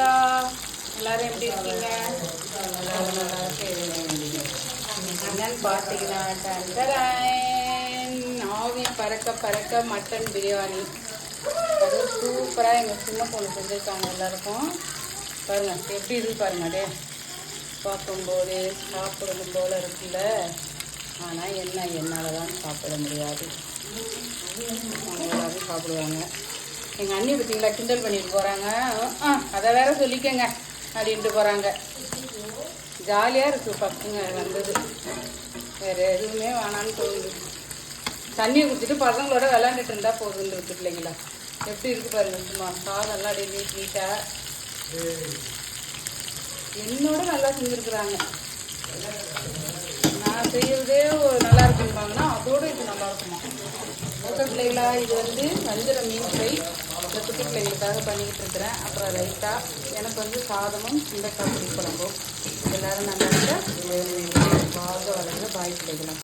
இருக்கீங்களா? எல்லாரும் எப்படி இருக்கீங்க? எல்லாரும் நல்லா என்னன்னு பார்த்தீங்கன்னா ஆவி பறக்க பறக்க மட்டன் பிரியாணி அது சூப்பராக எங்கள் சின்ன பொண்ணு செஞ்சுருக்காங்க. எல்லாருக்கும் பாருங்க எப்படி இருக்கு பாருங்க. அதே பார்க்கும்போது சாப்பிடணும் போல இருக்குல்ல. ஆனால் என்னால் தான் சாப்பிட முடியாது. அவங்க எல்லாரும் சாப்பிடுவாங்க. எங்கள் அண்ணி பார்த்தீங்களா கிண்டல் பண்ணிட்டு போகிறாங்க. அதை வேற சொல்லிக்கங்க அப்படின்ட்டு போகிறாங்க. ஜாலியாக இருக்குது பசங்க வந்தது. வேறு எதுவுமே வேணான்னு தோணுது. தண்ணியை குடிச்சிட்டு பசங்களோட விளாண்டுட்டு இருந்தால் போகுதுன்னு இருக்கு பிள்ளைங்களா. எப்படி இருக்கு பாருங்க. சும்மா சாதம்லாம் டெய்லி நீட்டாக என்னோட நல்லா செஞ்சுருக்குறாங்க. நான் செய்யறதே நல்லா இருக்கும்பாங்கன்னா அதோடு இது நல்லா இருக்குமா. ஓகே பிள்ளைங்களா, இது வஞ்சிர மீன் ஃப்ரை இந்த குட்டி பிள்ளைங்களுக்காக பண்ணிக்கிட்டு இருக்கிறேன். அப்புறம் ரைட்டாக எனக்கு சாதமும் சுண்டைக்காய் புளி குழம்பும். எல்லோரும் நல்லா வாழ்க வளர்ந்து பாய் பிள்ளைகளாம்.